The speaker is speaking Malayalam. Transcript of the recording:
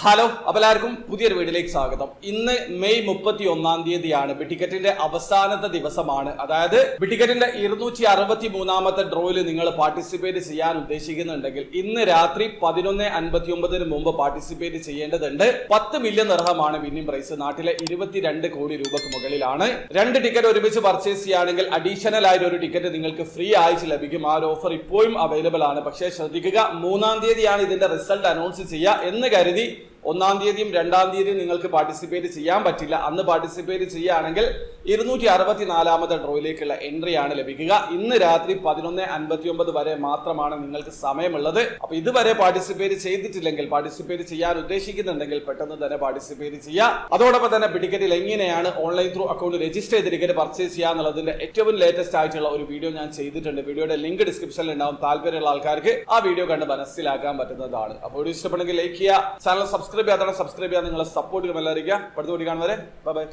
ഹലോ, എല്ലാവർക്കും പുതിയൊരു വീഡിയോയിലേക്ക് സ്വാഗതം. ഇന്ന് മെയ് 31 ബിറ്റിക്കറ്റിന്റെ അവസാനത്തെ ദിവസമാണ്. അതായത് ബിറ്റിക്കറ്റിന്റെ 263ാമത്തെ ഡ്രോയിൽ നിങ്ങൾ പാർട്ടിസിപ്പേറ്റ് ചെയ്യാൻ ഉദ്ദേശിക്കുന്നുണ്ടെങ്കിൽ ഇന്ന് രാത്രി 11:59 മുമ്പ് പാർട്ടിസിപ്പേറ്റ് ചെയ്യേണ്ടതുണ്ട്. 10 മില്യൺ ദിർഹമാണ് വിന്നിംഗ് പ്രൈസ്. നാട്ടിലെ 22 കോടി രൂപക്ക് മുകളിലാണ്. 2 ടിക്കറ്റ് ഒരുമിച്ച് പർച്ചേസ് ചെയ്യുകയാണെങ്കിൽ അഡീഷണൽ ആയിട്ട് ഒരു ടിക്കറ്റ് നിങ്ങൾക്ക് ഫ്രീ ആയിട്ട് ലഭിക്കും. ആ ഒരു ഓഫർ ഇപ്പോഴും അവൈലബിൾ ആണ്. പക്ഷേ ശ്രദ്ധിക്കുക, 3-ാം തീയതിയാണ് ഇതിന്റെ റിസൾട്ട് അനൗൺസ് ചെയ്യുക എന്ന് കരുതി 1-ാം തീയതിയും 2-ാം തീയതിയും നിങ്ങൾക്ക് പാർട്ടിസിപ്പേറ്റ് ചെയ്യാൻ പറ്റില്ല. അന്ന് പാർട്ടിസിപ്പേറ്റ് ചെയ്യുകയാണെങ്കിൽ 264ാമത്തെ ഡ്രോയിലേക്കുള്ള എൻട്രി ആണ് ലഭിക്കുക. ഇന്ന് രാത്രി 11:59 വരെ മാത്രമാണ് നിങ്ങൾക്ക് സമയമുള്ളത്. അപ്പൊ ഇതുവരെ പാർട്ടിസിപ്പേറ്റ് ചെയ്തിട്ടില്ലെങ്കിൽ, പാർട്ടിസിപ്പേറ്റ് ചെയ്യാൻ ഉദ്ദേശിക്കുന്നുണ്ടെങ്കിൽ പെട്ടെന്ന് തന്നെ പാർട്ടിസിപ്പേറ്റ് ചെയ്യാം. അതോടൊപ്പം തന്നെ ടിക്കറ്റിൽ എങ്ങനെയാണ് ഓൺലൈൻ ത്രൂ അക്കൗണ്ട് രജിസ്റ്റർ ചെയ്ത് ടിക്കറ്റ് പർച്ചേസ് ചെയ്യുക എന്നുള്ളതിന്റെ ഏറ്റവും ലേറ്റസ്റ്റ് ആയിട്ടുള്ള ഒരു വീഡിയോ ഞാൻ ചെയ്തിട്ടുണ്ട്. വീഡിയോയുടെ ലിങ്ക് ഡിസ്ക്രിപ്ഷനിൽ ഉണ്ടാവും. താല്പര്യമുള്ള ആൾക്കാർക്ക് ആ വീഡിയോ കണ്ട് മനസ്സിലാക്കാൻ പറ്റുന്നതാണ്. അപ്പോൾ ഇഷ്ടപ്പെടുമെങ്കിൽ ലൈക്ക് ചെയ്യുക, ചാനൽ സബ്സ്ക്രൈബ് ചെയ്യാതെ സബ്സ്ക്രൈബ് ചെയ്യാൻ നിങ്ങളെ സപ്പോർട്ട് ചെയ്യുമെല്ലായിരിക്കും. അടുത്ത വീഡിയോ കാണുന്നവരെ ബൈ ബൈ.